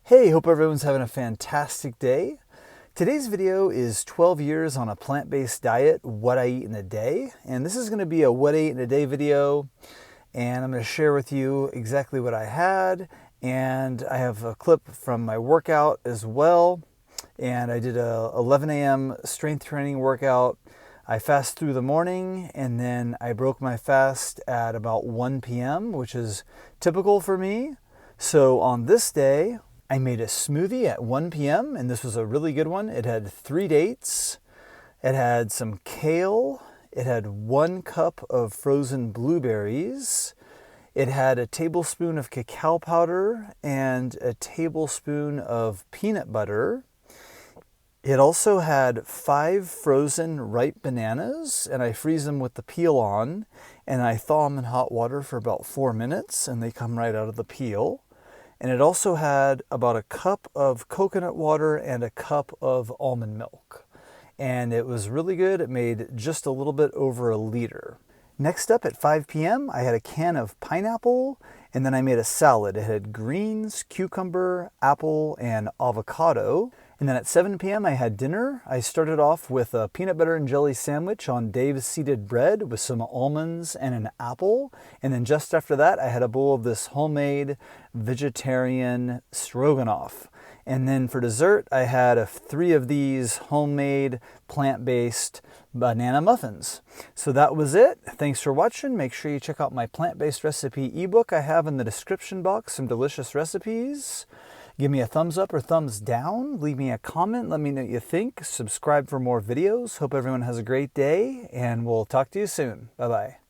Hey, hope everyone's having a fantastic day. Today's video is 12 years on a plant-based diet, what I eat in a day. And this is going to be a what I eat in a day video. And I'm going to share with you exactly what I had. And I have a clip from my workout as well. And I did a 11 a.m. strength training workout. I fast through the morning and then I broke my fast at about 1 p.m., which is typical for me. So on this day, I made a smoothie at 1 p.m. and this was a really good one. It had 3 dates. It had some kale. It had 1 cup of frozen blueberries. It had a tablespoon of cacao powder and a tablespoon of peanut butter. It also had 5 frozen ripe bananas, and I freeze them with the peel on, and I thaw them in hot water for about 4 minutes, and they come right out of the peel. And it also had about a cup of coconut water and a cup of almond milk. And it was really good. It made just a little bit over a liter. Next up at 5 p.m., I had a can of pineapple, and then I made a salad. It had greens, cucumber, apple, and avocado. And then at 7 p.m. I had dinner. I started off with a peanut butter and jelly sandwich on Dave's seeded bread with some almonds and an apple. And then just after that, I had a bowl of this homemade vegetarian stroganoff. And then for dessert, I had 3 of these homemade plant-based banana muffins. So that was it. Thanks for watching. Make sure you check out my plant-based recipe ebook I have in the description box, some delicious recipes. Give me a thumbs up or thumbs down. Leave me a comment. Let me know what you think. Subscribe for more videos. Hope everyone has a great day, and we'll talk to you soon. Bye-bye.